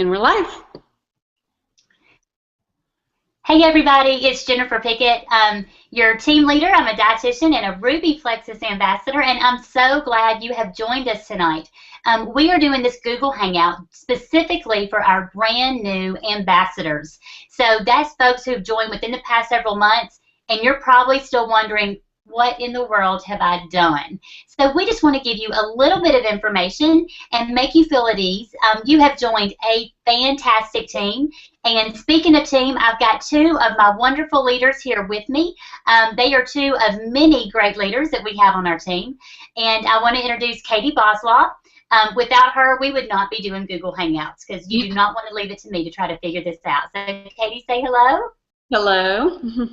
in real life. Hey everybody, it's Jennifer Pickett, your team leader. I'm a dietitian and a Ruby Plexus ambassador, and I'm so glad you have joined us tonight. We are doing this Google Hangout specifically for our brand new ambassadors. So that's folks who've joined within the past several months, and you're probably still wondering, what in the world have I done? So we just want to give you a little bit of information and make you feel at ease. You have joined a fantastic team. And speaking of team, I've got two of my wonderful leaders here with me. They are two of many great leaders that we have on our team. And I want to introduce Katie Boslaw. Without her, we would not be doing Google Hangouts because you do not want to leave it to me to try to figure this out. So Katie, say hello. Hello.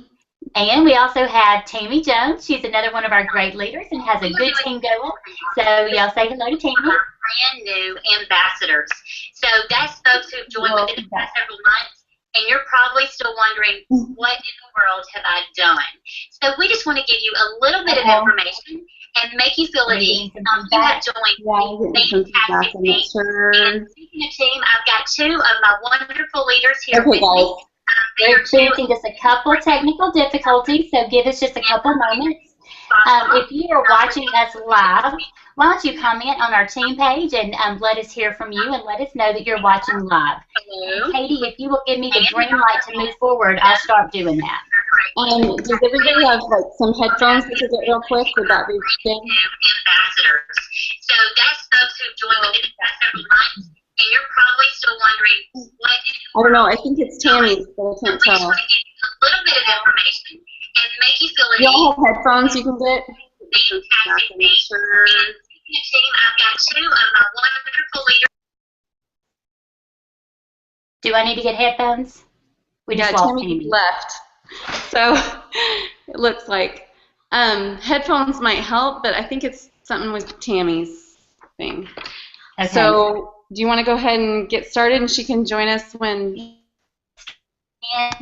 And we also have Tammy Jones. She's another one of our great leaders and has a good team going. So y'all say hello to Tammy. Brand new ambassadors. So that's folks who've joined within the past several months, and you're probably still wondering, what in the world have I done? So we just want to give you a little bit of information and make you feel at ease. You have joined a fantastic team. And speaking of team, I've got two of my wonderful leaders here with me. We're experiencing just a couple of technical difficulties, so give us just a couple moments. If you are watching us live, why don't you comment on our team page and let us hear from you and let us know that you're watching live. Hello. Katie, if you will give me the green light to move forward, I'll start doing that. Does everybody have like some headphones we could get real quick? Would that be good? Ambassadors. So that's folks who've joined within the past several months. And you're probably still wondering, what I don't know, I think it's Tammy's, but I can't tell. A little bit of information and make you feel at ease. Y'all have headphones you can get? Fantastic. Sure. Team, I've got two of my wonderful leaders. Do I need to get headphones? We just lost Tammy. Left. So it looks like headphones might help, but I think it's something with Tammy's thing. Okay. So do you want to go ahead and get started, and she can join us when? And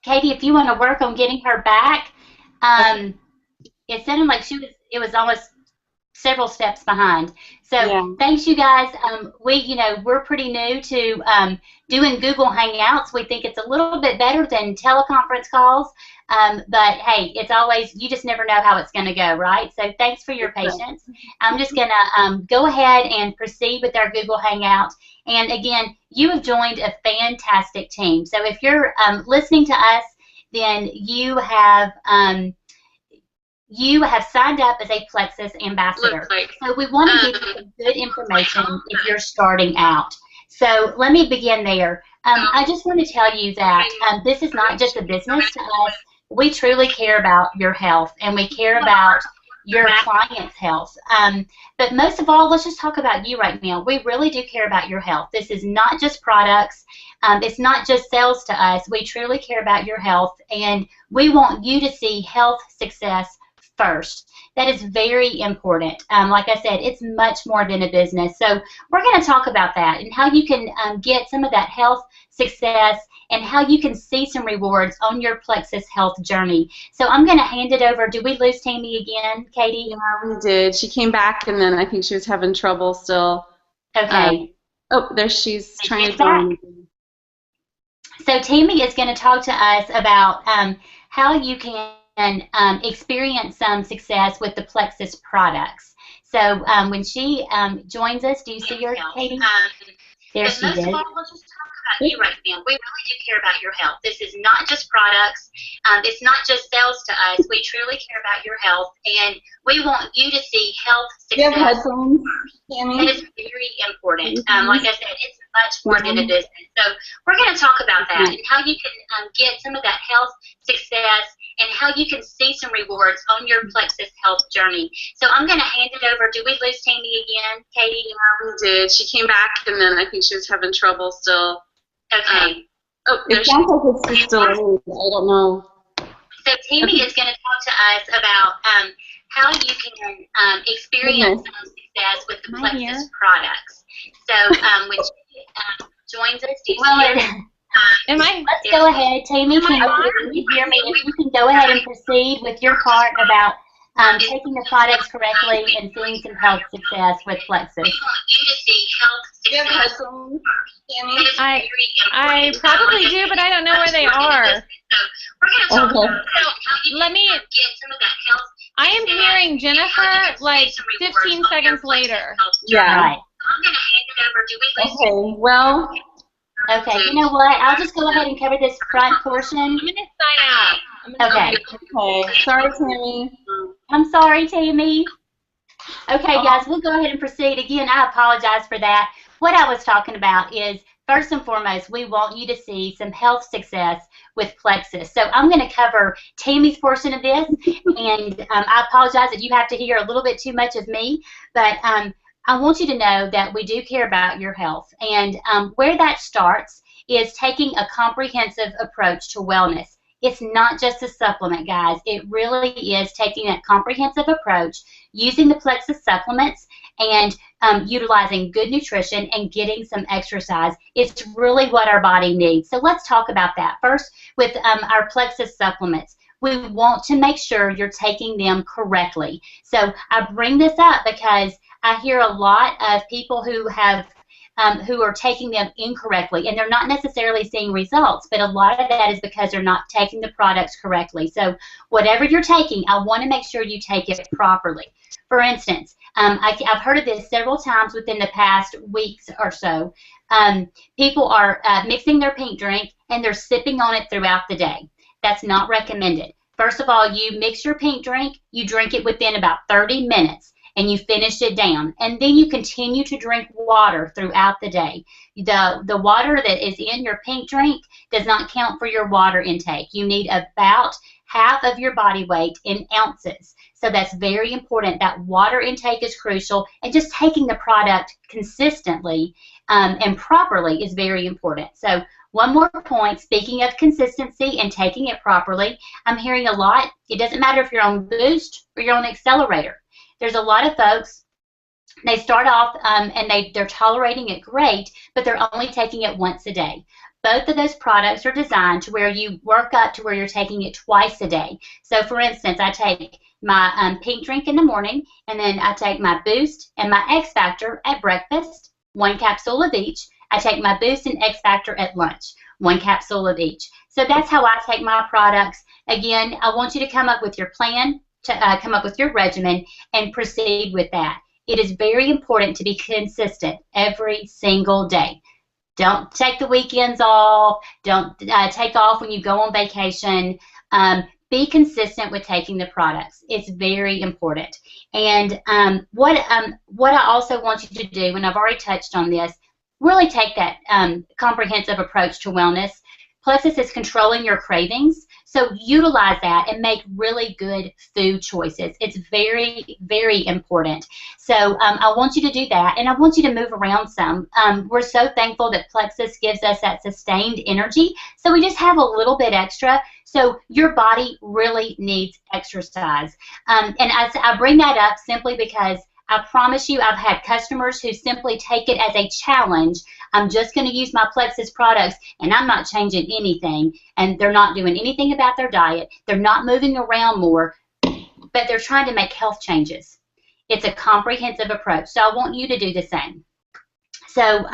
Katie, if you want to work on getting her back, it sounded like it was almost several steps behind. So yeah. Thanks, you guys. We're pretty new to doing Google Hangouts. We think it's a little bit better than teleconference calls. But hey, it's always, you just never know how it's going to go, right? So thanks for your patience. I'm just going to go ahead and proceed with our Google Hangout. And again, you have joined a fantastic team. So if you're listening to us, then you have signed up as a Plexus ambassador. So we want to give you some good information if you're starting out. So let me begin there. I just want to tell you that this is not just a business to us. We truly care about your health, and we care about your client's health. But most of all, let's just talk about you right now. We really do care about your health. This is not just products. It's not just sales to us. We truly care about your health, and we want you to see health success first. That is very important. Like I said, it's much more than a business. So we're going to talk about that and how you can get some of that health success and how you can see some rewards on your Plexus health journey. So I'm going to hand it over. Did we lose Tammy again, Katie? Yeah, we did. She came back, and then I think she was having trouble still. Okay. There she's trying to join. So Tammy is going to talk to us about how you can experience some success with the Plexus products. So when she joins us, do you see her, Katie? There she is. You right now. We really do care about your health. This is not just products. It's not just sales to us. We truly care about your health, and we want you to see health success. You have headphones, Tammy? That is very important. Like I said, it's much more than a business. So we're going to talk about that and how you can get some of that health success and how you can see some rewards on your Plexus health journey. So I'm going to hand it over. Did we lose Tammy again, Katie? Yeah, we did. She came back, and then I think she was having trouble still. Okay. It sounds like it's still delayed. I don't know. So Tammy is going to talk to us about how you can experience some success with the Plexus products. So when she joins us, do you see her? Let's go ahead. Tammy, can you hear me? If you can go ahead and proceed with your part about taking the products correctly and seeing some health success with Plexus. We want you to see health success. I probably do, but I don't know where they are. Okay. Let me. I am hearing Jennifer like 15 seconds later. Yeah. Right. Okay. Well. Okay. You know what? I'll just go ahead and cover this front portion. I'm gonna sign out. Okay. Okay. Sorry, Tammy. I'm sorry, Tammy. Okay, guys, we'll go ahead and proceed. Again, I apologize for that. What I was talking about is, first and foremost, we want you to see some health success with Plexus. So I'm going to cover Tammy's portion of this, and I apologize that you have to hear a little bit too much of me, but I want you to know that we do care about your health. And where that starts is taking a comprehensive approach to wellness. It's not just a supplement, guys. It really is taking that comprehensive approach, using the Plexus supplements, and utilizing good nutrition and getting some exercise. It's really what our body needs. So let's talk about that. First, with our Plexus supplements, we want to make sure you're taking them correctly. So I bring this up because I hear a lot of people who are taking them incorrectly, and they're not necessarily seeing results, but a lot of that is because they're not taking the products correctly. So whatever you're taking, I want to make sure you take it properly. For instance, I've heard of this several times within the past weeks or so. People are mixing their pink drink, and they're sipping on it throughout the day. That's not recommended. First of all, you mix your pink drink, you drink it within about 30 minutes. And you finish it down, and then you continue to drink water throughout the day. The water that is in your pink drink does not count for your water intake. You need about half of your body weight in ounces. So that's very important. That water intake is crucial, and just taking the product consistently and properly is very important. So one more point, speaking of consistency and taking it properly, I'm hearing a lot, it doesn't matter if you're on Boost or you're on Accelerator. There's a lot of folks, they start off and they're tolerating it great, but they're only taking it once a day. Both of those products are designed to where you work up to where you're taking it twice a day. So for instance, I take my pink drink in the morning, and then I take my Boost and my X Factor at breakfast, 1 capsule of each. I take my Boost and X Factor at lunch, 1 capsule of each. So that's how I take my products. Again, I want you to come up with your plan, to come up with your regimen, and proceed with that. It is very important to be consistent every single day. Don't take the weekends off. Don't take off when you go on vacation. Be consistent with taking the products. It's very important. And what I also want you to do, and I've already touched on this, really take that comprehensive approach to wellness. Plexus is controlling your cravings, so utilize that and make really good food choices. It's very, very important. So I want you to do that, and I want you to move around some. We're so thankful that Plexus gives us that sustained energy, so we just have a little bit extra. So your body really needs exercise. And I bring that up simply because I promise you, I've had customers who simply take it as a challenge. I'm just going to use my Plexus products, and I'm not changing anything. And they're not doing anything about their diet. They're not moving around more, but they're trying to make health changes. It's a comprehensive approach, so I want you to do the same. So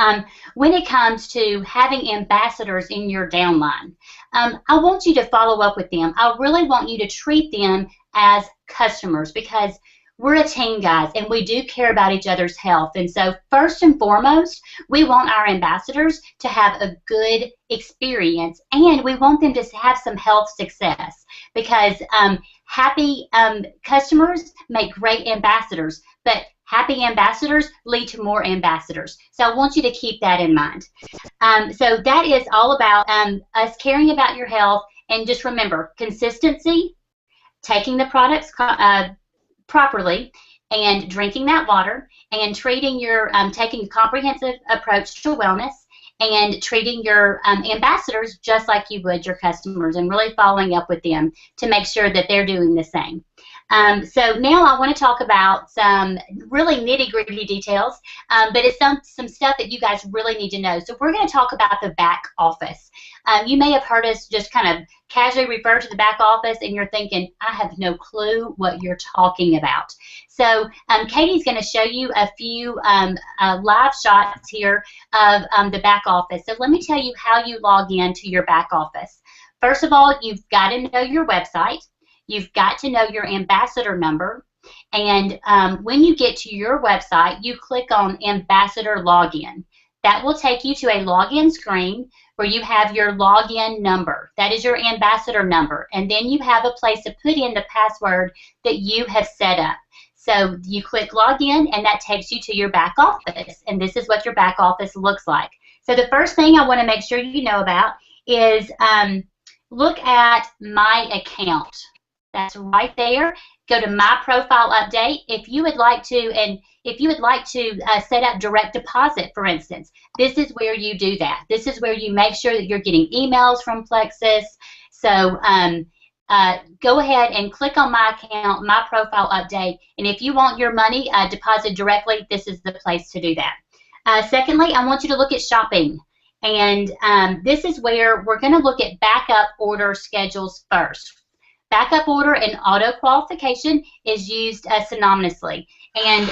when it comes to having ambassadors in your downline, I want you to follow up with them. I really want you to treat them as customers, because we're a team, guys, and we do care about each other's health. And so first and foremost, we want our ambassadors to have a good experience, and we want them to have some health success, because happy customers make great ambassadors, but happy ambassadors lead to more ambassadors. So I want you to keep that in mind. So that is all about us caring about your health. And just remember, consistency, taking the products properly, and drinking that water, and treating your taking a comprehensive approach to wellness, and treating your ambassadors just like you would your customers, and really following up with them to make sure that they're doing the same. So now I want to talk about some really nitty-gritty details, but it's some stuff that you guys really need to know. So we're going to talk about the back office. You may have heard us just kind of casually refer to the back office, and you're thinking, I have no clue what you're talking about. So Katie's going to show you a few live shots here of the back office. So let me tell you how you log in to your back office. First of all, you've got to know your website. You've got to know your ambassador number. And when you get to your website, you click on Ambassador Login. That will take you to a login screen where you have your login number. That is your ambassador number. And then you have a place to put in the password that you have set up. So you click Login, and that takes you to your back office. And this is what your back office looks like. So the first thing I want to make sure you know about is look at My Account. That's right there. Go to My Profile Update. If you would like to, set up direct deposit, for instance, this is where you do that. This is where you make sure that you're getting emails from Plexus. So go ahead and click on My Account, My Profile Update, and if you want your money deposited directly, this is the place to do that. Secondly, I want you to look at Shopping. And this is where we're going to look at backup order schedules first. Backup order and auto qualification is used synonymously. And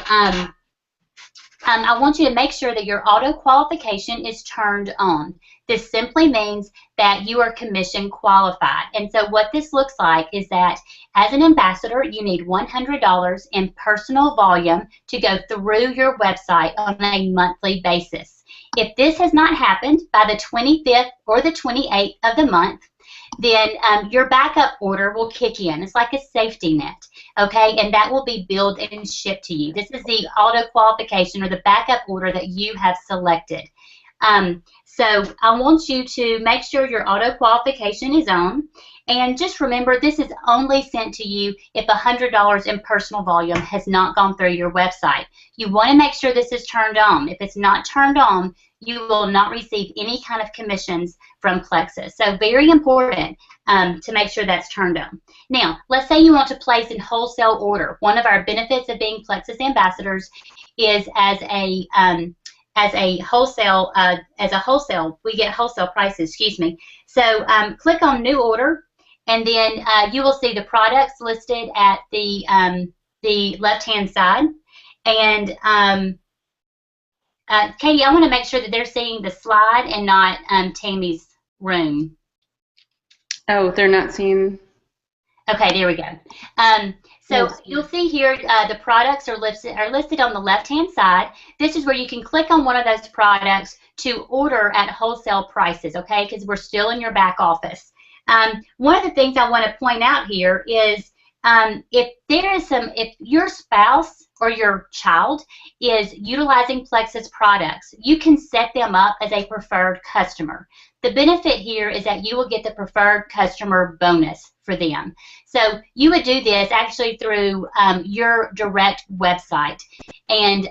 I want you to make sure that your auto qualification is turned on. This simply means that you are commission qualified. And so what this looks like is that as an ambassador, you need $100 in personal volume to go through your website on a monthly basis. If this has not happened by the 25th or the 28th of the month, then your backup order will kick in. It's like a safety net, okay? And that will be billed and shipped to you. This is the auto qualification or the backup order that you have selected. So I want you to make sure your auto qualification is on. And just remember, this is only sent to you if $100 in personal volume has not gone through your website. You want to make sure this is turned on. If it's not turned on, you will not receive any kind of commissions from Plexus. So very important to make sure that's turned on. Now, let's say you want to place in wholesale order. One of our benefits of being Plexus ambassadors is as a wholesale, we get wholesale prices, excuse me. So click on New Order, and then you will see the products listed at the left-hand side. And Katie, I want to make sure that they're seeing the slide and not Tammy's room. Oh, they're not seeing. Okay, there we go. So you'll see here the products are listed on the left-hand side. This is where you can click on one of those products to order at wholesale prices, okay, because we're still in your back office. One of the things I want to point out here is if your spouse or your child is utilizing Plexus products, you can set them up as a preferred customer. The benefit here is that you will get the preferred customer bonus for them. So you would do this actually through your direct website and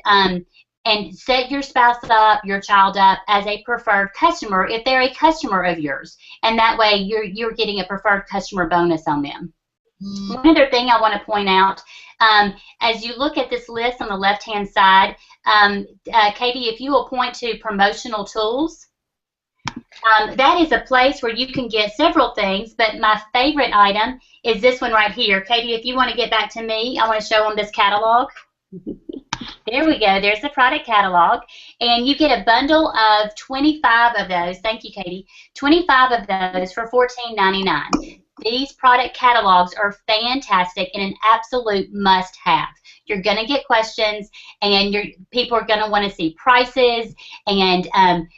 set your spouse up, your child up as a preferred customer if they're a customer of yours. And that way you're getting a preferred customer bonus on them. One other thing I want to point out, as you look at this list on the left-hand side, Katie, if you will point to promotional tools, that is a place where you can get several things, but my favorite item is this one right here. Katie, if you want to get back to me, I want to show them this catalog. There we go. There's the product catalog. And you get a bundle of 25 of those. Thank you, Katie. 25 of those for $14.99. These product catalogs are fantastic and an absolute must-have. You're going to get questions, and people are going to want to see prices, and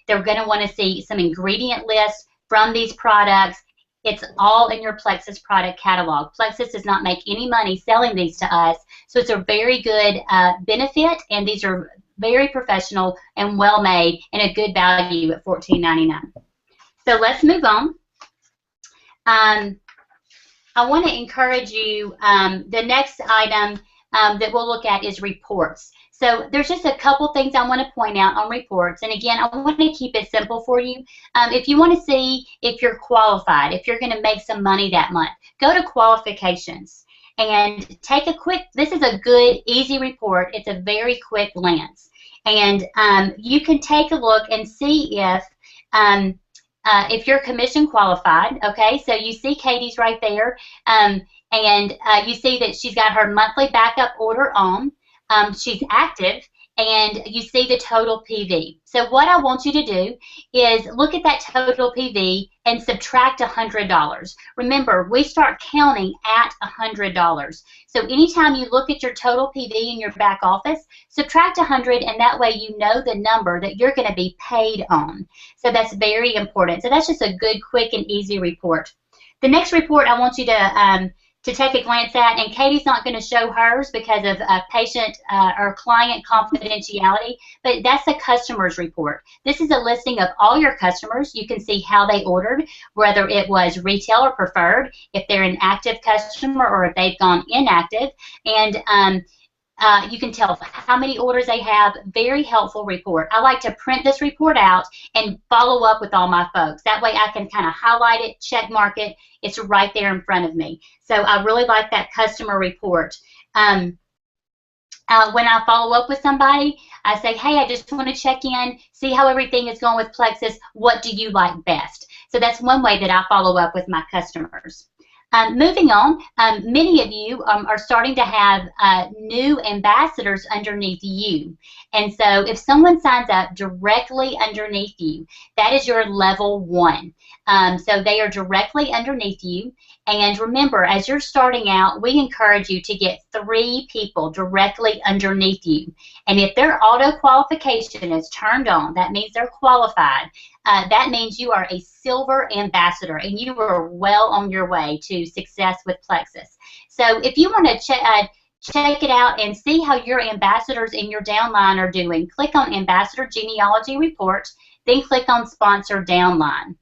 they're going to want to see some ingredient lists from these products. It's all in your Plexus product catalog. Plexus does not make any money selling these to us, so it's a very good benefit, and these are very professional and well-made and a good value at $14.99. So let's move on. I want to encourage you, the next item that we'll look at is reports. So there's just a couple things I want to point out on reports. And again, I want to keep it simple for you. If you want to see if you're qualified, if you're going to make some money that month, go to Qualifications. and take a quick, this is a good, easy report. It's a very quick glance. And you can take a look and see if you're commission qualified. Okay, so you see Katie's right there, and you see that she's got her monthly backup order on. She's active, and you see the total PV. So what I want you to do is look at that total PV and subtract $100. Remember, we start counting at $100. So anytime you look at your total PV in your back office, subtract 100, and that way you know the number that you're going to be paid on. So that's very important. So that's just a good, quick, and easy report. The next report I want you to take a glance at, and Katie's not going to show hers because of patient or client confidentiality, but that's a customer's report. This is a listing of all your customers. You can see how they ordered, whether it was retail or preferred, if they're an active customer or if they've gone inactive, and you can tell how many orders they have. Very helpful report. I like to print this report out and follow up with all my folks. That way I can kind of highlight it, check mark it. It's right there in front of me. So I really like that customer report. When I follow up with somebody, I say, hey, I just want to check in, see how everything is going with Plexus. What do you like best? So that's one way that I follow up with my customers. Moving on, many of you are starting to have new ambassadors underneath you. And so if someone signs up directly underneath you, that is your level 1. So they are directly underneath you. And remember, as you're starting out, we encourage you to get 3 people directly underneath you. And if their auto qualification is turned on, that means they're qualified. That means you are a silver ambassador, and you are well on your way to success with Plexus. So if you want to check it out and see how your ambassadors in your downline are doing, click on Ambassador Genealogy Report, then click on Sponsor Downline.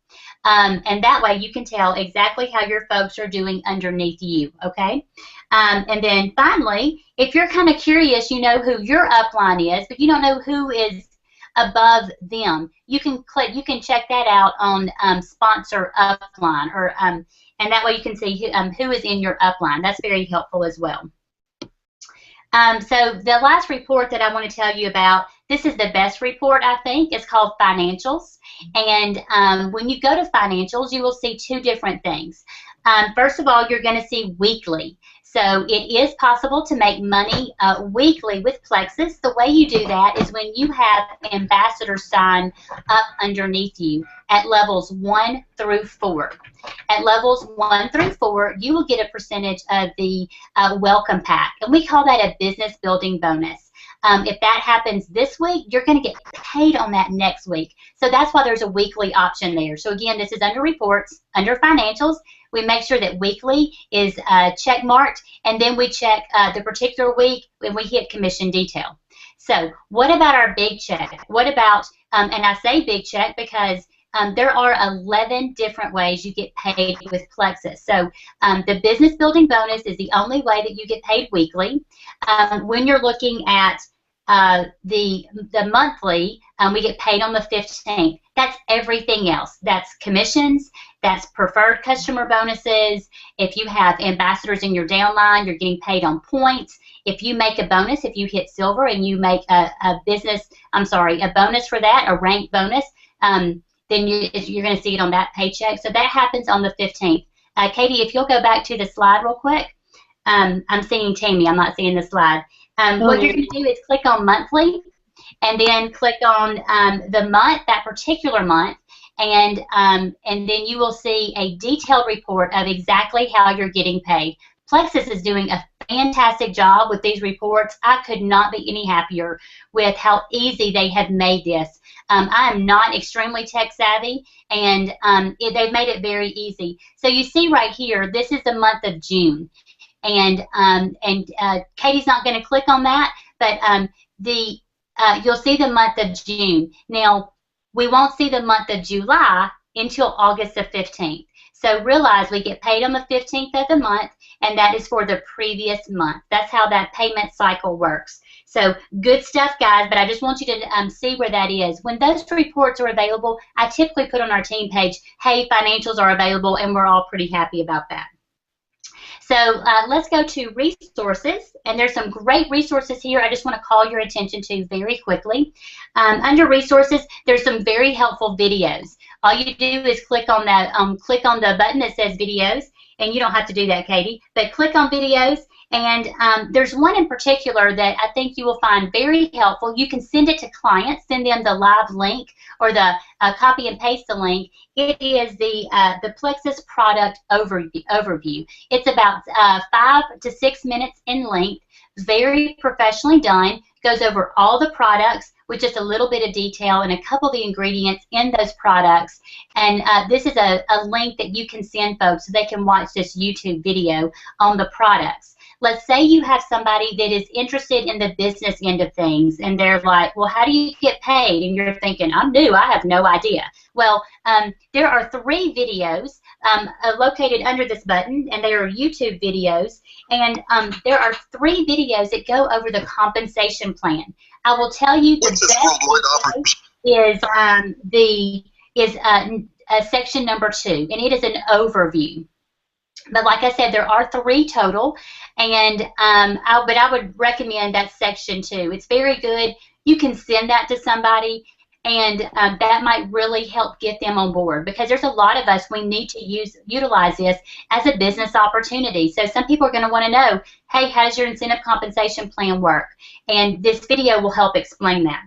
And that way you can tell exactly how your folks are doing underneath you, okay? And then finally, if you're kind of curious, you know who your upline is, but you don't know who is above them, you can check that out on Sponsor Upline, or and that way you can see who is in your upline. That's very helpful as well. So the last report that I want to tell you about, this is the best report, I think. It's called Financials. And when you go to Financials, you will see 2 different things. First of all, you're going to see weekly. So it is possible to make money weekly with Plexus. The way you do that is when you have ambassadors sign up underneath you at levels 1 through 4. At levels 1 through 4, you will get a percentage of the welcome pack, and we call that a business building bonus. If that happens this week, you're going to get paid on that next week. So that's why there's a weekly option there. So again, this is under reports, under financials. We make sure that weekly is check marked, and then we check the particular week when we hit commission detail. So what about our big check? What about, and I say big check because there are 11 different ways you get paid with Plexus. So the business building bonus is the only way that you get paid weekly. When you're looking at the monthly, we get paid on the 15th. That's everything else. That's commissions, that's preferred customer bonuses. If you have ambassadors in your downline, you're getting paid on points. If you make a bonus, if you hit silver and you make a bonus for that, a rank bonus, then you're going to see it on that paycheck. So that happens on the 15th. Katie, if you'll go back to the slide real quick. I'm seeing Tammy. I'm not seeing the slide. What you're going to do is click on monthly, and then click on the month, that particular month, and then you will see a detailed report of exactly how you're getting paid. Plexus is doing a fantastic job with these reports. I could not be any happier with how easy they have made this. I am not extremely tech savvy, and they've made it very easy. So you see right here, this is the month of June. And Katie's not going to click on that, but you'll see the month of June. Now, we won't see the month of July until August the 15th. So realize we get paid on the 15th of the month, and that is for the previous month. That's how that payment cycle works. So good stuff, guys, but I just want you to see where that is. When those reports are available, I typically put on our team page, hey, financials are available, and we're all pretty happy about that. So let's go to resources, and there's some great resources here I just want to call your attention to very quickly. Under resources, there's some very helpful videos. All you do is click on the button that says videos, and you don't have to do that, Katie, but click on videos, and there's one in particular that I think you will find very helpful. You can send it to clients, send them the live link or the copy and paste the link. It is the Plexus product overview. It's about 5 to 6 minutes in length, very professionally done, goes over all the products with just a little bit of detail and a couple of the ingredients in those products. And this is a link that you can send folks so they can watch this YouTube video on the products. Let's say you have somebody that is interested in the business end of things, and they're like, well, how do you get paid? And you're thinking, I'm new, I have no idea. Well, there are 3 videos located under this button, and they are YouTube videos, and there are 3 videos that go over the compensation plan. I will tell you the best is section number 2, and it is an overview. But like I said, there are 3 total, and I would recommend that section 2. It's very good. You can send that to somebody, and that might really help get them on board, because there's a lot of us, we need to utilize this as a business opportunity. So some people are going to want to know, hey, how does your incentive compensation plan work? And this video will help explain that.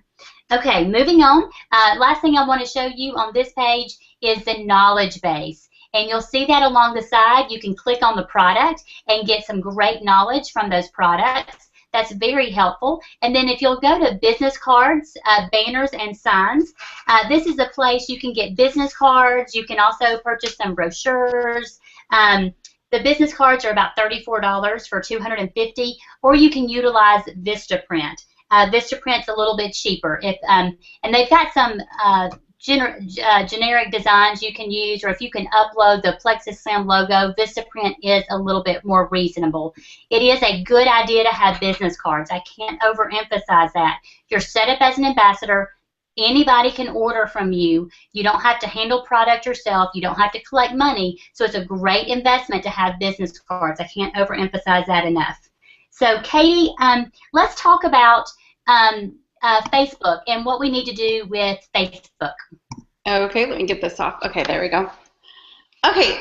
Okay, moving on. Last thing I want to show you on this page is the knowledge base. And you'll see that along the side. You can click on the product and get some great knowledge from those products. That's very helpful. And then if you'll go to business cards, banners, and signs, this is a place you can get business cards. You can also purchase some brochures. The business cards are about $34 for 250, or you can utilize Vistaprint. Vistaprint's a little bit cheaper. And they've got some generic designs you can use, or if you can upload the Plexus Slim logo, Vistaprint is a little bit more reasonable. It is a good idea to have business cards. I can't overemphasize that. You're set up as an ambassador. Anybody can order from you. You don't have to handle product yourself. You don't have to collect money. So it's a great investment to have business cards. I can't overemphasize that enough. So Katie, let's talk about Facebook and what we need to do with Facebook. Okay, let me get this off. Okay, there we go. Okay,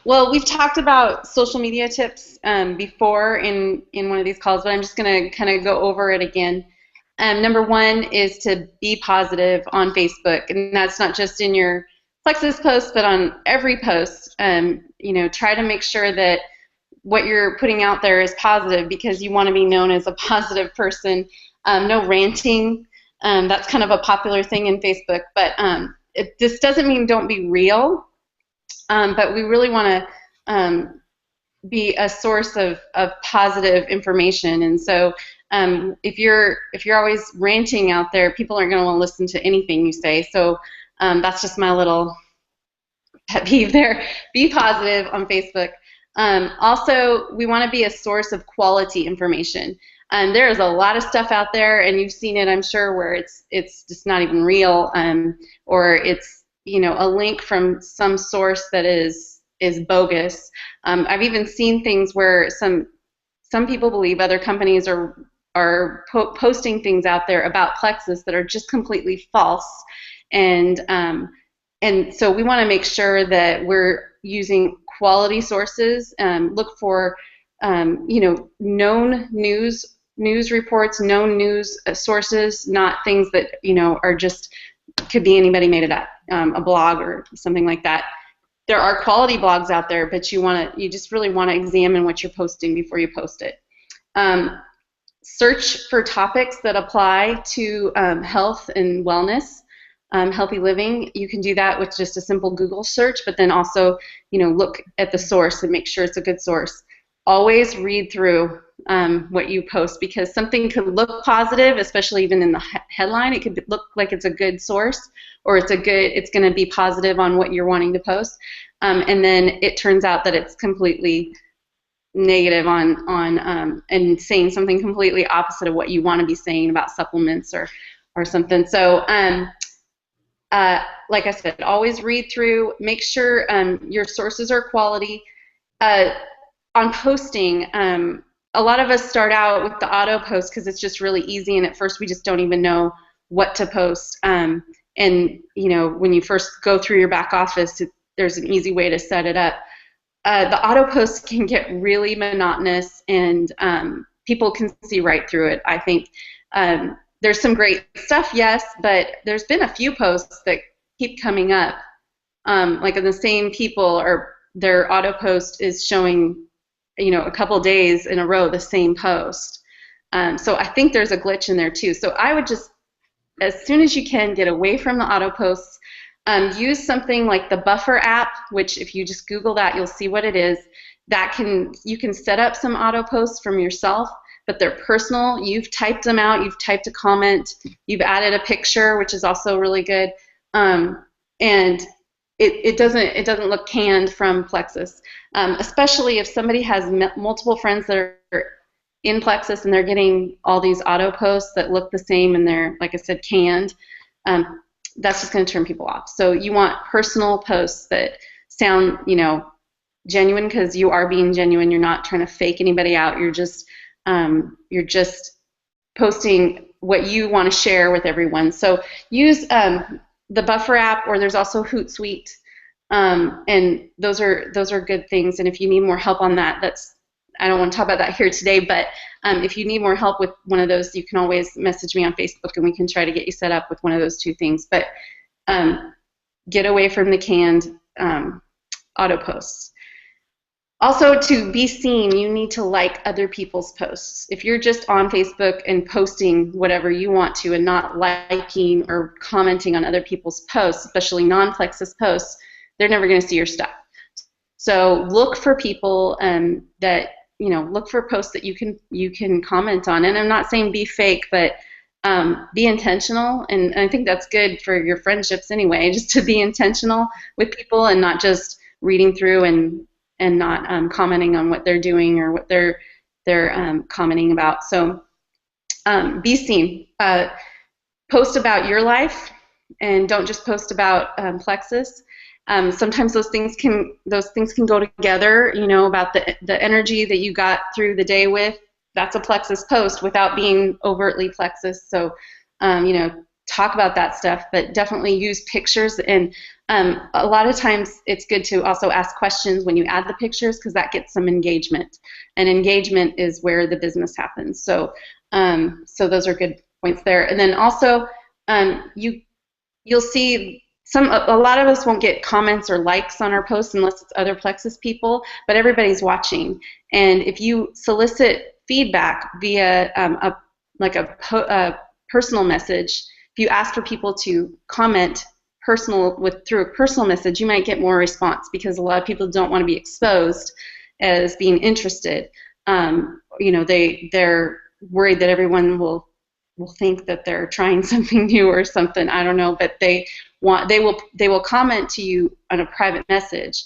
well, we've talked about social media tips before in one of these calls, but I'm just going to kind of go over it again. Number 1 is to be positive on Facebook, and that's not just in your Plexus post, but on every post. You know, try to make sure that what you're putting out there is positive, because you want to be known as a positive person. No ranting. That's kind of a popular thing in Facebook, but this doesn't mean don't be real, but we really want to be a source of positive information. And so if you're always ranting out there, people aren't going to want to listen to anything you say. So that's just my little pet peeve there. Be positive on Facebook. Also, we want to be a source of quality information. There is a lot of stuff out there, and you've seen it, I'm sure, where it's just not even real, or it's, you know, a link from some source that is bogus. I've even seen things where some people believe other companies are posting things out there about Plexus that are just completely false, and so we want to make sure that we're using quality sources. Look for you know, known news reports, known news sources, not things that, you know, are just, could be anybody made it up, a blog or something like that. There are quality blogs out there, but you just really want to examine what you're posting before you post it. Search for topics that apply to health and wellness, healthy living. You can do that with just a simple Google search, but then also, you know, look at the source and make sure it's a good source. Always read through what you post, because something could look positive, especially even in the headline. It could look like it's a good source, or it's going to be positive on what you're wanting to post, and then it turns out that it's completely negative on and saying something completely opposite of what you want to be saying about supplements or something. So like I said, always read through. Make sure your sources are quality. on posting, a lot of us start out with the auto post because it's just really easy, and at first we just don't even know what to post. And when you first go through your back office, there's an easy way to set it up. The auto post can get really monotonous, and people can see right through it. I think there's some great stuff, yes, but there's been a few posts that keep coming up, like the same people, or their auto post is showing, a couple days in a row the same post. So I think there's a glitch in there too. So I would just, as soon as you can, get away from the auto posts. Use something like the Buffer app, which if you just Google that, you'll see what it is. You can set up some auto posts from yourself, but they're personal. You've typed them out. You've typed a comment. You've added a picture, which is also really good. And it doesn't look canned from Plexus, especially if somebody has multiple friends that are in Plexus and they're getting all these auto posts that look the same and they're, like I said, canned. That's just going to turn people off. So you want personal posts that sound, genuine, because you are being genuine. You're not trying to fake anybody out. You're just posting what you want to share with everyone. So use the Buffer app, or there's also Hootsuite, and those are good things. And if you need more help on that, I don't want to talk about that here today, but if you need more help with one of those, you can always message me on Facebook and we can try to get you set up with one of those two things. But get away from the canned auto posts. Also, to be seen, you need to like other people's posts. If you're just on Facebook and posting whatever you want to and not liking or commenting on other people's posts, especially non-Plexus posts, they're never going to see your stuff. So look for people that, look for posts that you can comment on. And I'm not saying be fake, but be intentional. And I think that's good for your friendships anyway, just to be intentional with people and not just reading through and not commenting on what they're doing or what they're commenting about. So be seen. Post about your life, and don't just post about Plexus. Sometimes those things can go together. About the energy that you got through the day with. That's a Plexus post without being overtly Plexus. So talk about that stuff, but definitely use pictures. And a lot of times it's good to also ask questions when you add the pictures, because that gets some engagement. And engagement is where the business happens. So those are good points there. And then also you'll see a lot of us won't get comments or likes on our posts unless it's other Plexus people, but everybody's watching. And if you solicit feedback via a personal message, if you ask for people to comment through a personal message, you might get more response, because a lot of people don't want to be exposed as being interested. They're worried that everyone will think that they're trying something new or something. I don't know, but they will comment to you on a private message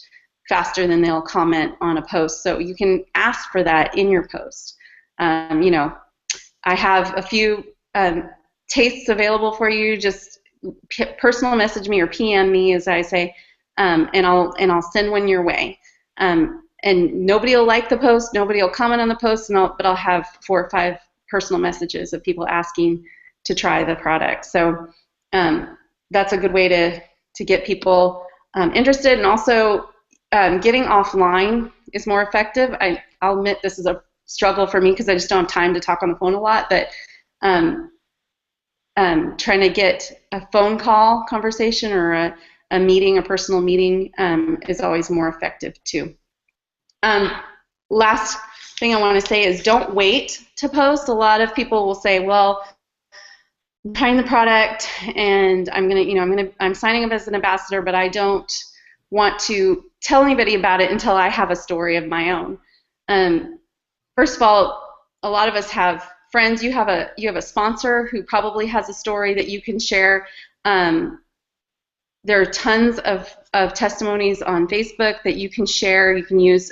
faster than they'll comment on a post. So you can ask for that in your post. I have a few tastes available for you. Just personal message me or PM me, as I say, and I'll send one your way. And nobody will like the post, nobody will comment on the post, but I'll have 4 or 5 personal messages of people asking to try the product. So that's a good way to get people interested. And also getting offline is more effective. I'll admit this is a struggle for me because I just don't have time to talk on the phone a lot, but trying to get a phone call conversation or a meeting, a personal meeting, is always more effective too. Last thing I want to say is don't wait to post. A lot of people will say, well, I'm trying the product and I'm signing up as an ambassador, but I don't want to tell anybody about it until I have a story of my own. First of all, a lot of us have friends. You have a sponsor who probably has a story that you can share. There are tons of testimonies on Facebook that you can share. You can use,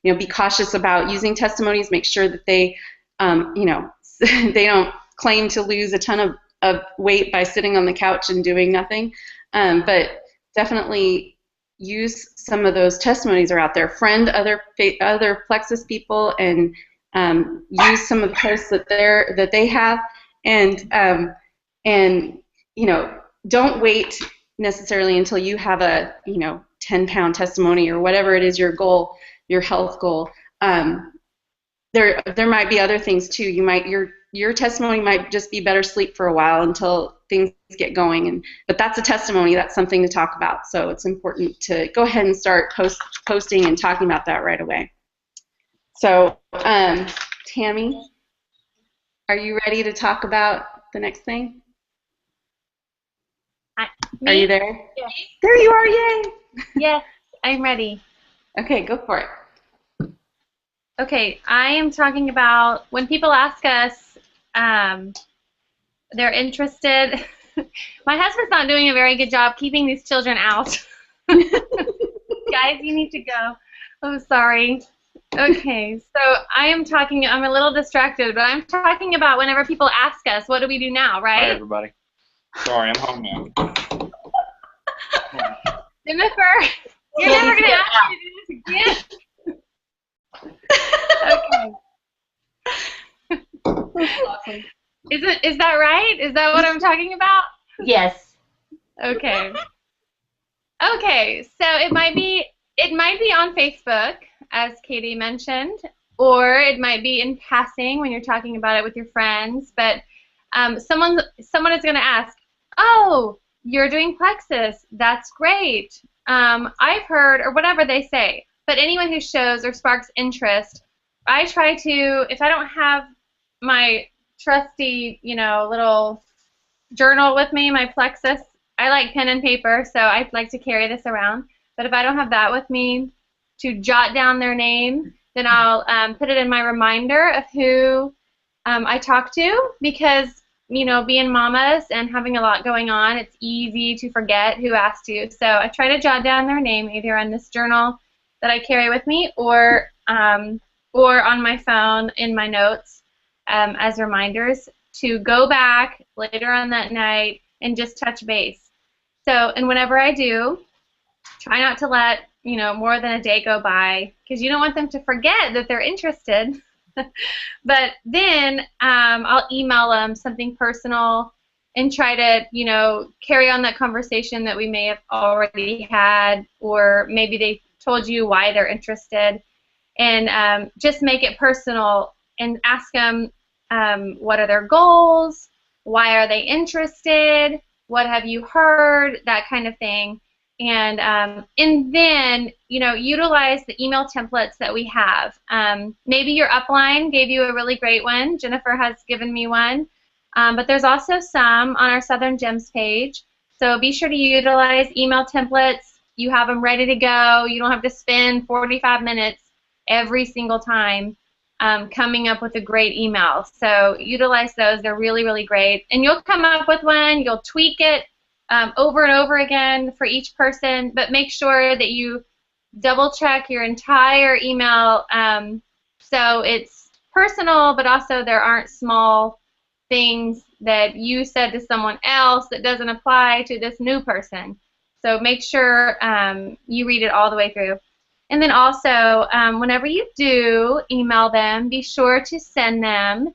be cautious about using testimonies. Make sure that they, they don't claim to lose a ton of weight by sitting on the couch and doing nothing. But definitely use some of those testimonies are out there. Friend other Plexus people and use some of the posts that they have, and don't wait necessarily until you have a 10-pound testimony or whatever it is your goal, your health goal. There might be other things too. Your testimony might just be better sleep for a while until things get going, but that's a testimony. That's something to talk about. So it's important to go ahead and start posting and talking about that right away. So Tammy, are you ready to talk about the next thing? Me? Are you there? Yes. There you are, yay! Yes, I'm ready. Okay, go for it. Okay, I am talking about when people ask us, they're interested. My husband's not doing a very good job keeping these children out. Guys, you need to go. I'm sorry. Okay, so I'm a little distracted, but I'm talking about whenever people ask us, what do we do now, right? Hi, everybody. Sorry, I'm home now. Jennifer, you're never going to ask me to do this again. Okay. Awesome. Is that right? Is that what I'm talking about? Yes. Okay. Okay, so it might be on Facebook, as Katie mentioned, or it might be in passing when you're talking about it with your friends. But someone is going to ask, "Oh, you're doing Plexus? That's great. I've heard," or whatever they say. But anyone who shows or sparks interest, I try to, if I don't have my trusty, little journal with me, my Plexus, I like pen and paper, so I like to carry this around. But if I don't have that with me to jot down their name, then I'll put it in my reminder of who I talk to, because, being mamas and having a lot going on, it's easy to forget who asked you. So I try to jot down their name either on this journal that I carry with me or on my phone in my notes as reminders to go back later on that night and just touch base. So, and whenever I do, try not to let, more than a day go by, because you don't want them to forget that they're interested. But then I'll email them something personal and try to, carry on that conversation that we may have already had, or maybe they told you why they're interested, and just make it personal and ask them what are their goals, why are they interested, what have you heard, that kind of thing. And then, utilize the email templates that we have. Maybe your upline gave you a really great one. Jennifer has given me one. But there's also some on our Southern Gems page. So be sure to utilize email templates. You have them ready to go. You don't have to spend 45 minutes every single time coming up with a great email. So utilize those. They're really, really great. And you'll come up with one. You'll tweak it over and over again for each person, but make sure that you double check your entire email so it's personal, but also there aren't small things that you said to someone else that doesn't apply to this new person. So make sure you read it all the way through. And then also, whenever you do email them, be sure to send them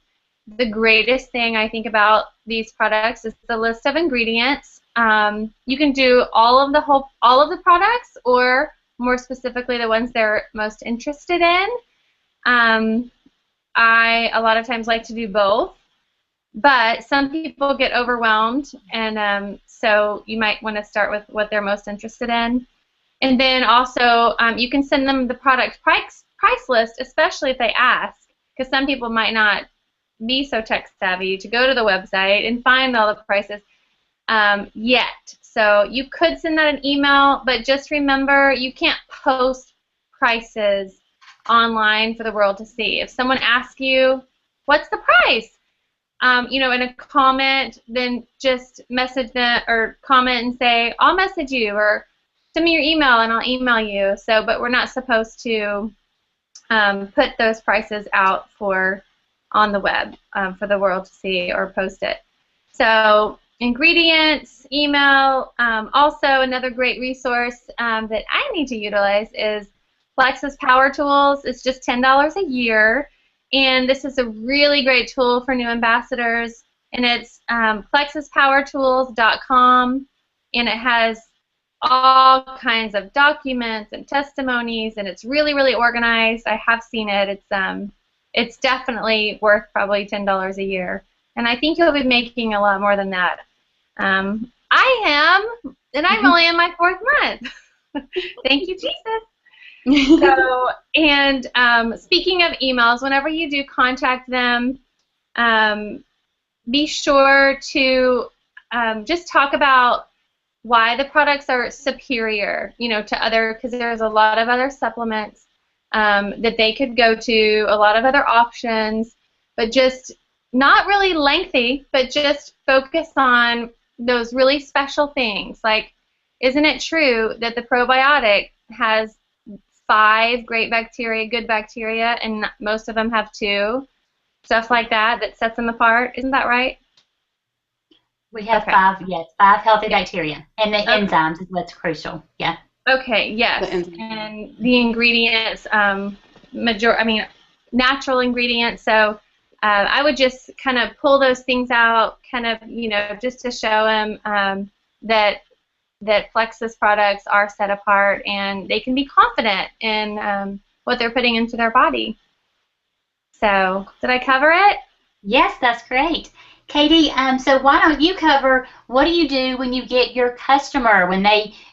the greatest thing I think about these products is the list of ingredients. You can do all of the products, or more specifically the ones they're most interested in. I a lot of times like to do both, but some people get overwhelmed, and so you might want to start with what they're most interested in. And then also you can send them the product price list, especially if they ask, because some people might not be so tech savvy to go to the website and find all the prices yet. So you could send that an email, but just remember you can't post prices online for the world to see. If someone asks you, what's the price? In a comment, then just message them or comment and say, I'll message you, or send me your email and I'll email you. So, but we're not supposed to put those prices out on the web for the world to see or post it. So ingredients, email. Also, another great resource that I need to utilize is Plexus Power Tools. It's just $10 a year, and this is a really great tool for new ambassadors. And it's plexuspowertools.com, and it has all kinds of documents and testimonies, and it's really, really organized. I have seen it. It's definitely worth probably $10 a year, and I think you'll be making a lot more than that. I am, and I'm only in my 4th month. Thank you, Jesus. So, and speaking of emails, whenever you do contact them, be sure to just talk about why the products are superior, to other, because there's a lot of other supplements that they could go to, a lot of other options, but just not really lengthy, but just focus on those really special things. Like, isn't it true that the probiotic has 5 great bacteria, good bacteria, and most of them have 2? Stuff like that sets them apart. Isn't that right? We have 5 healthy bacteria, and the enzymes is what's crucial. Yeah. Okay. Yes. And the ingredients, natural ingredients. So I would just kind of pull those things out, kind of, just to show them that Plexus products are set apart, and they can be confident in what they're putting into their body. So, did I cover it? Yes, that's great. Katie, so why don't you cover what do you do when you get your customer, when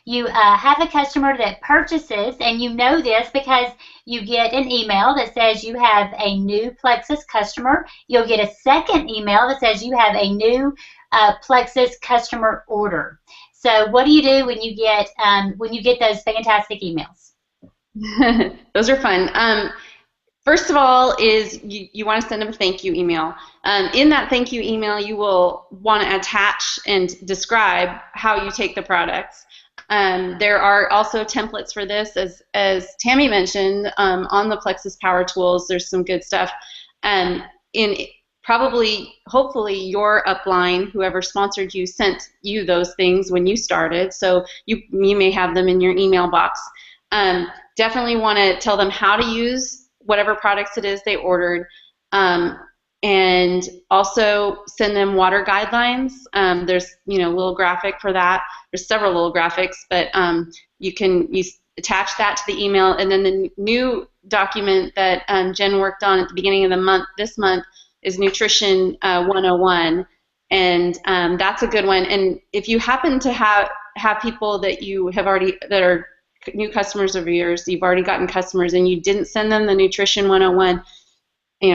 you have a customer that purchases, and you know this because you get an email that says you have a new Plexus customer. You'll get a second email that says you have a new Plexus customer order. So what do you do when you get those fantastic emails? Those are fun. First of all is you want to send them a thank you email. In that thank you email, you will want to attach and describe how you take the products. There are also templates for this, as Tammy mentioned, on the Plexus Power Tools. There's some good stuff. Hopefully your upline, whoever sponsored you, sent you those things when you started, so you may have them in your email box. Definitely want to tell them how to use whatever products it is they ordered, and also send them water guidelines. There's a little graphic for that. There's several little graphics, but you attach that to the email, and then the new document that Jen worked on at the beginning of the month, this month, is Nutrition 101, and that's a good one. And if you happen to have people that you have already, that are new customers of yours, you've already gotten customers, and you didn't send them the Nutrition 101,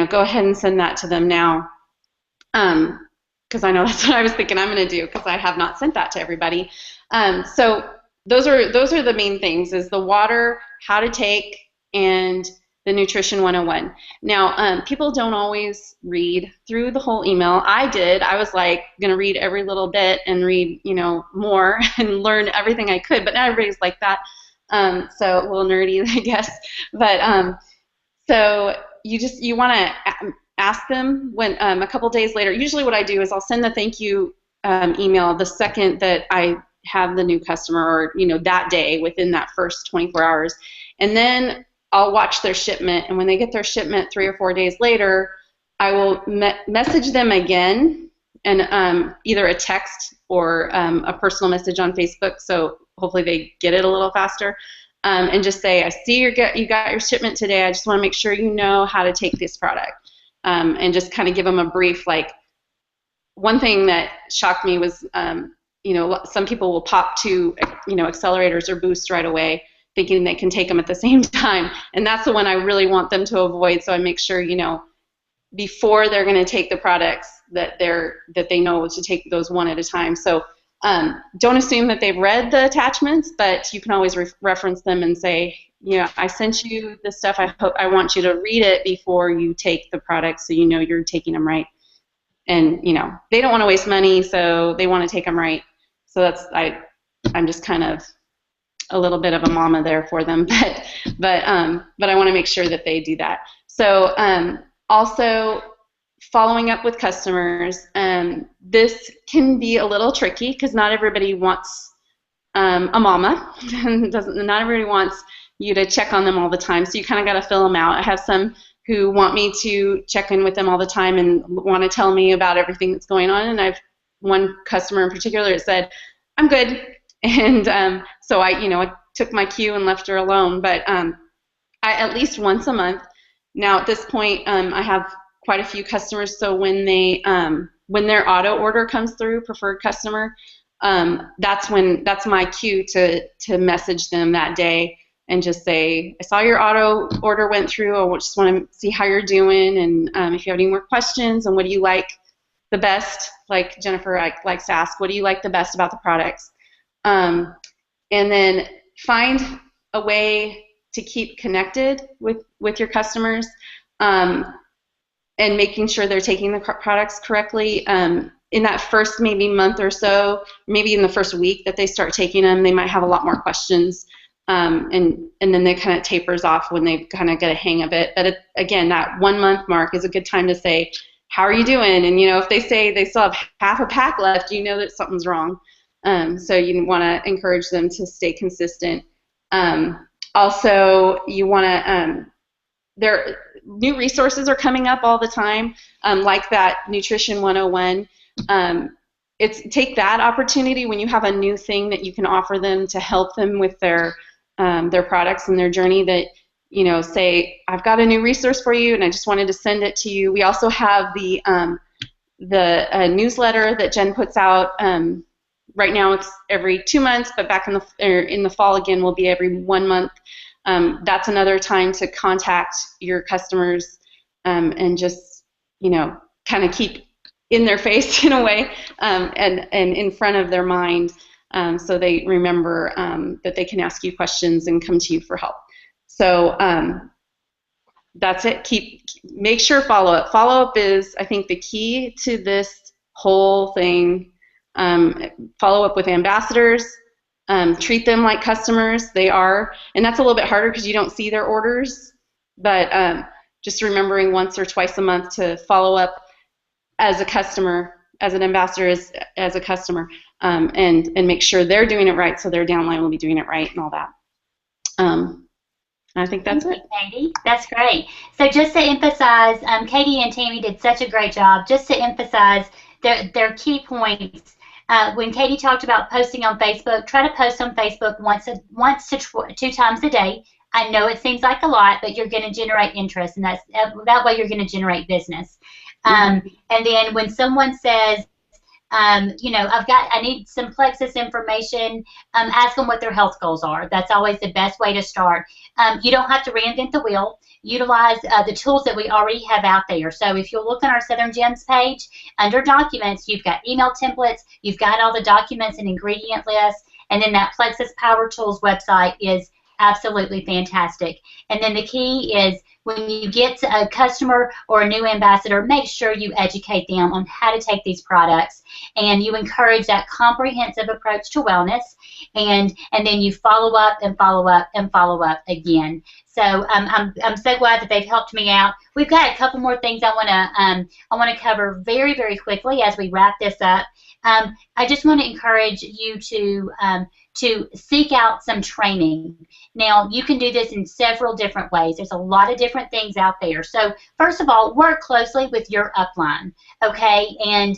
go ahead and send that to them now, because I know that's what I was thinking I'm going to do, because I have not sent that to everybody. So those are the main things, is the water, how to take, and the Nutrition 101. Now, people don't always read through the whole email. I did. I was like going to read every little bit and read, more and learn everything I could, but not everybody's like that. So a little nerdy, I guess. But so you want to ask them when a couple days later. Usually what I do is I'll send the thank you email the second that I have the new customer, or that day, within that first 24 hours, and then I'll watch their shipment, and when they get their shipment 3 or 4 days later, I will message them again, and either a text or a personal message on Facebook, so hopefully they get it a little faster, and just say, I see you got your shipment today. I just want to make sure you know how to take this product, and just kind of give them a brief. Like, one thing that shocked me was, some people will pop to, accelerators or boosts right away, thinking they can take them at the same time, and that's the one I really want them to avoid. So I make sure, before they're going to take the products, that they know to take those one at a time. So don't assume that they've read the attachments, but you can always reference them and say, I sent you this stuff. I want you to read it before you take the products, so you're taking them right. And they don't want to waste money, so they want to take them right. So I'm just kind of a little bit of a mama there for them, but I want to make sure that they do that. So also, following up with customers. This can be a little tricky because not everybody wants a mama. Not everybody wants you to check on them all the time, so you kind of got to fill them out. I have some who want me to check in with them all the time and want to tell me about everything that's going on, and I've one customer in particular that said, I'm good, and so I took my cue and left her alone. But I at least once a month. Now at this point, I have quite a few customers, so when their auto order comes through, preferred customer, that's my cue to message them that day and just say, I saw your auto order went through. I just want to see how you're doing, and if you have any more questions, and what do you like the best? Like Jennifer likes to ask, what do you like the best about the products? And then find a way to keep connected with your customers, and making sure they're taking the products correctly. In that first maybe month or so, maybe in the first week that they start taking them, they might have a lot more questions, and then they kind of tapers off when they kind of get a hang of it. But again, that 1 month mark is a good time to say, how are you doing? And if they say they still have half a pack left, you know that something's wrong. So you want to encourage them to stay consistent. Also, you want to new resources are coming up all the time, like that Nutrition 101. Take that opportunity when you have a new thing that you can offer them to help them with their products and their journey, that say, I've got a new resource for you and I just wanted to send it to you. We also have the newsletter that Jen puts out. Right now it's every 2 months, but back in the fall again will be every 1 month. That's another time to contact your customers, and just kind of keep in their face in a way, and in front of their mind, so they remember that they can ask you questions and come to you for help. So that's it. Make sure follow up. Follow up is, I think, the key to this whole thing. Follow up with ambassadors. Treat them like customers. They are, and that's a little bit harder because you don't see their orders, but just remembering once or twice a month to follow up as a customer, as an ambassador, as a customer, and make sure they're doing it right, so their downline will be doing it right and all that. I think that's it. Katie, that's great. So just to emphasize, Katie and Tammy did such a great job. Just to emphasize their key points. When Katie talked about posting on Facebook, try to post on Facebook once to 2 times a day. I know it seems like a lot, but you're going to generate interest, and that way you're going to generate business. And then when someone says, I need some Plexus information, ask them what their health goals are. That's always the best way to start. You don't have to reinvent the wheel. Utilize the tools that we already have out there. So if you'll look on our Southern Gems page, under documents, you've got email templates, you've got all the documents and ingredient lists, and then that Plexus Power Tools website is absolutely fantastic. And then the key is, when you get to a customer or a new ambassador, make sure you educate them on how to take these products, and you encourage that comprehensive approach to wellness, and then you follow up and follow up and follow up again. So I'm so glad that they've helped me out. We've got a couple more things I want to cover very, very quickly as we wrap this up. I just want to encourage you to seek out some training. Now, you can do this in several different ways. There's a lot of different things out there. So first of all, work closely with your upline, okay? And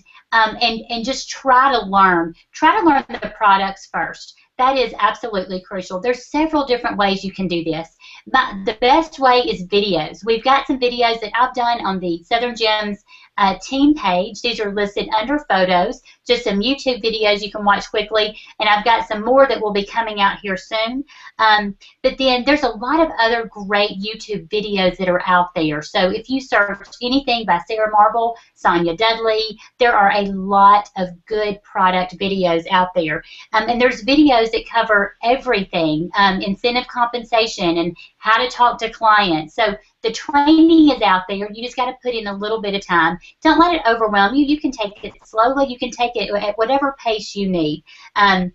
just try to learn the products first. That is absolutely crucial. There's several different ways you can do this. The best way is videos. We've got some videos that I've done on the Southern Gems team page. These are listed under photos, just some YouTube videos you can watch quickly, and I've got some more that will be coming out here soon. But then there's a lot of other great YouTube videos that are out there. So if you search anything by Sarah Marble, Sonia Dudley, there are a lot of good product videos out there. And there's videos that cover everything, incentive compensation and how to talk to clients. So the training is out there. You just got to put in a little bit of time. Don't let it overwhelm you. You can take it slowly. You can take it at whatever pace you need. I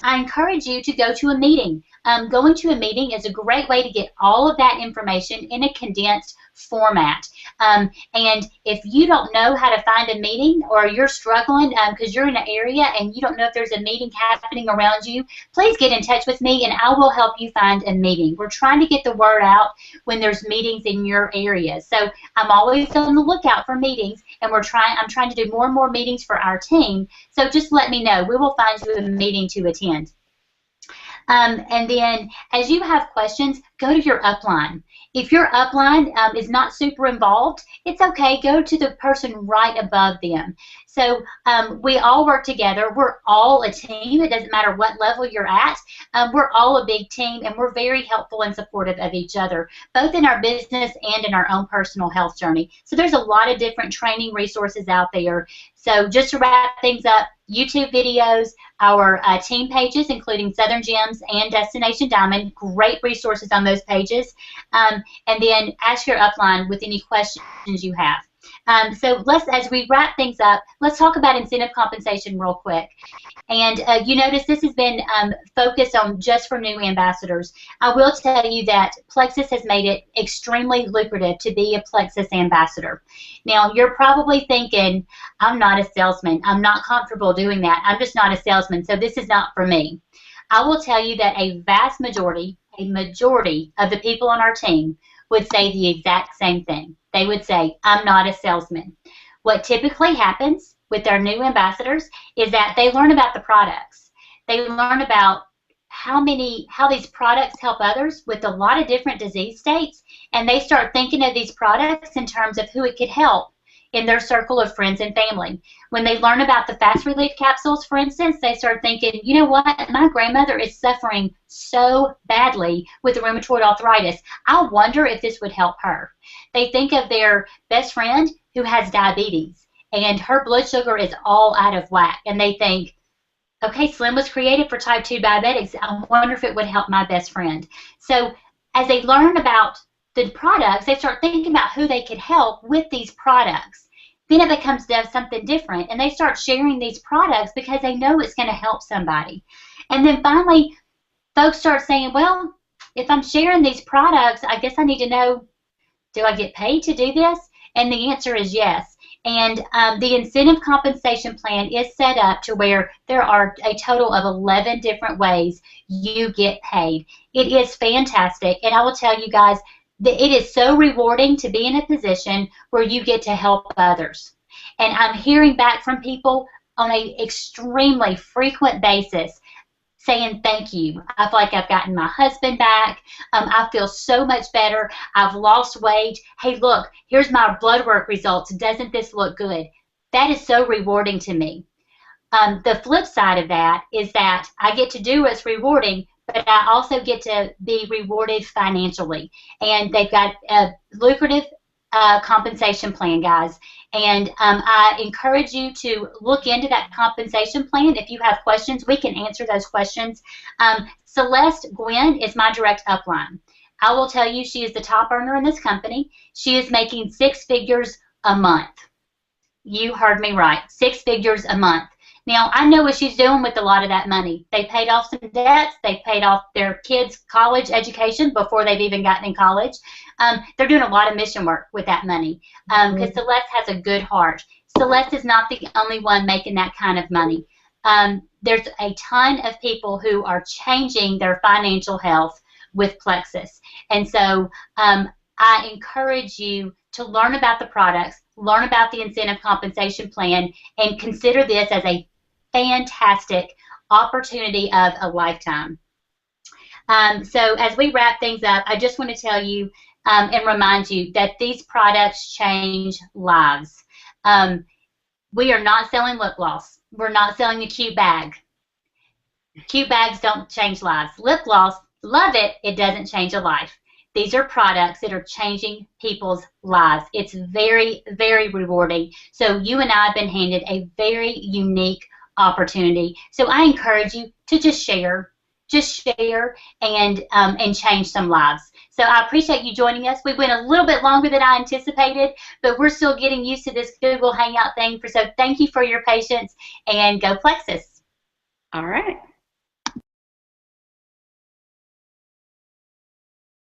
encourage you to go to a meeting. Going to a meeting is a great way to get all of that information in a condensed format. And if you don't know how to find a meeting, or you're struggling because you're in an area and you don't know if there's a meeting happening around you, please get in touch with me and I will help you find a meeting. We're trying to get the word out when there's meetings in your area. So I'm always on the lookout for meetings, and I'm trying to do more and more meetings for our team. So just let me know. We will find you a meeting to attend. And then as you have questions, go to your upline. If your upline is not super involved, it's okay. Go to the person right above them. So we all work together. We're all a team. It doesn't matter what level you're at. We're all a big team, and we're very helpful and supportive of each other, both in our business and in our own personal health journey. So there's a lot of different training resources out there. So just to wrap things up, YouTube videos, our team pages, including Southern Gems and Destination Diamond, great resources on those pages. And then ask your upline with any questions you have. So as we wrap things up, let's talk about incentive compensation real quick. And you notice this has been focused on just for new ambassadors. I will tell you that Plexus has made it extremely lucrative to be a Plexus ambassador. Now, you're probably thinking, I'm not a salesman. I'm not comfortable doing that. I'm just not a salesman, so this is not for me. I will tell you that a vast majority of the people on our team would say the exact same thing. They would say, I'm not a salesman. What typically happens with our new ambassadors is that they learn about the products. They learn about how these products help others with a lot of different disease states, and they start thinking of these products in terms of who it could help in their circle of friends and family. When they learn about the fast relief capsules, for instance, they start thinking, you know what, my grandmother is suffering so badly with rheumatoid arthritis. I wonder if this would help her. They think of their best friend who has diabetes, and her blood sugar is all out of whack, and they think, okay, Slim was created for type 2 diabetics. I wonder if it would help my best friend. So as they learn about the products, they start thinking about who they could help with these products. Then it becomes something different, and they start sharing these products because they know it's going to help somebody. And then finally, folks start saying, well, if I'm sharing these products, I guess I need to know, do I get paid to do this? And the answer is yes. And the incentive compensation plan is set up to where there are a total of 11 different ways you get paid. It is fantastic, and I will tell you guys, it is so rewarding to be in a position where you get to help others. And I'm hearing back from people on an extremely frequent basis saying thank you. I feel like I've gotten my husband back. I feel so much better. I've lost weight. Hey, look, here's my blood work results. Doesn't this look good? That is so rewarding to me. The flip side of that is that I get to do what's rewarding, but I also get to be rewarded financially. And they've got a lucrative compensation plan, guys. And I encourage you to look into that compensation plan. If you have questions, we can answer those questions. Celeste Gwynn is my direct upline. I will tell you, she is the top earner in this company. She is making 6 figures a month. You heard me right, 6 figures a month. Now, I know what she's doing with a lot of that money. They paid off some debts. They paid off their kids' college education before they've even gotten in college. They're doing a lot of mission work with that money because Celeste has a good heart. Celeste is not the only one making that kind of money. There's a ton of people who are changing their financial health with Plexus. And so I encourage you to learn about the products, learn about the incentive compensation plan, and consider this as a fantastic opportunity of a lifetime. So as we wrap things up, I just want to tell you and remind you that these products change lives. We are not selling lip gloss. We're not selling a cute bag. Cute bags don't change lives. Lip gloss, love it, it doesn't change a life. These are products that are changing people's lives. It's very, very rewarding. So you and I have been handed a very unique opportunity. So I encourage you to just share and change some lives. So I appreciate you joining us. We went a little bit longer than I anticipated, but we're still getting used to this Google Hangout thing. So thank you for your patience, and go Plexus. All right.